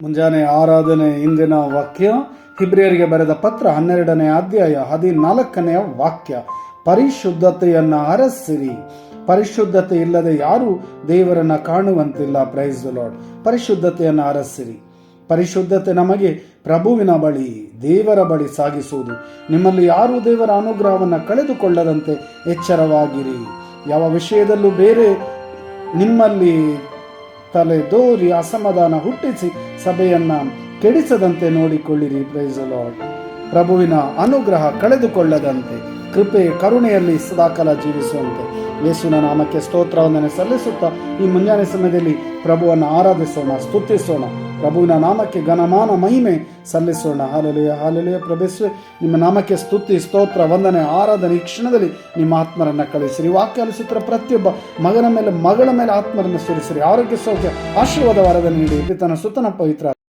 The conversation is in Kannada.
ಮುಂಜಾನೆ ಆರಾಧನೆ ಇಂದಿನ ವಾಕ್ಯ ಹಿಬ್ರಿಯರಿಗೆ ಬರೆದ ಪತ್ರ 12ನೇ ಅಧ್ಯಾಯ 14ನೇ ವಾಕ್ಯ. ಪರಿಶುದ್ಧತೆಯನ್ನು ಅರಸಿರಿ. ಪರಿಶುದ್ಧತೆ ಇಲ್ಲದೆ ಯಾರು ದೇವರನ್ನ ಕಾಣುವಂತಿಲ್ಲ. Praise the Lord. ಪರಿಶುದ್ಧತೆಯನ್ನು ಅರಸಿರಿ. ಪರಿಶುದ್ಧತೆ ನಮಗೆ ಪ್ರಭುವಿನ ಬಳಿ, ದೇವರ ಬಳಿ ಸಾಗಿಸುವುದು. ನಿಮ್ಮಲ್ಲಿ ಯಾರೂ ದೇವರ ಅನುಗ್ರಹವನ್ನು ಕಳೆದುಕೊಳ್ಳದಂತೆ ಎಚ್ಚರವಾಗಿರಿ. ಯಾವ ವಿಷಯದಲ್ಲೂ ಬೇರೆ ನಿಮ್ಮಲ್ಲಿ ತಲೆದೋರಿ ಅಸಮಾಧಾನ ಹುಟ್ಟಿಸಿ ಸಭೆಯನ್ನ ಕೆಡಿಸದಂತೆ ನೋಡಿಕೊಳ್ಳಿರಿ. Praise the Lord. ಪ್ರಭುವಿನ ಅನುಗ್ರಹ ಕಳೆದುಕೊಳ್ಳದಂತೆ ಕೃಪೆ ಕರುಣೆಯಲ್ಲಿ ಸದಾಕಾಲ ಜೀವಿಸುವಂತೆ ಯೇಸುವಿನ ನಾಮಕ್ಕೆ ಸ್ತೋತ್ರವನ್ನು ಸಲ್ಲಿಸುತ್ತಾ ಈ ಮುಂಜಾನೆ ಸಮಯದಲ್ಲಿ ಪ್ರಭುವನ್ನು ಆರಾಧಿಸೋಣ, ಸ್ತುತಿಸೋಣ. ಪ್ರಭುವಿನ ನಾಮಕ್ಕೆ ಘನಮಾನ ಮಹಿಮೆ ಸಲ್ಲಿಸೋಣ. Hallelujah, hallelujah. ಪ್ರಭೇಶ್ವೇ, ನಿಮ್ಮ ನಾಮಕ್ಕೆ ಸ್ತುತಿ, ಸ್ತೋತ್ರ, ವಂದನೆ, ಆರಾಧನೆ ಈ ಕ್ಷಣದಲ್ಲಿ ನಿಮ್ಮ ಆತ್ಮರನ್ನು ಕಳಿಸಿರಿ. ವಾಕ್ಯ ಆಲಿಸುತ್ತಿರುವ ಪ್ರತಿಯೊಬ್ಬ ಮಗನ ಮೇಲೆ, ಮಗಳ ಮೇಲೆ ಆತ್ಮರನ್ನು ಸುರಿಸಿರಿ. ಆರೋಗ್ಯ, ಸೌಖ್ಯ, ಆಶೀರ್ವಾದ ವರದಲ್ಲಿ ನೀಡಿ. ಪಿತನ ಸುತನ ಪವಿತ್ರ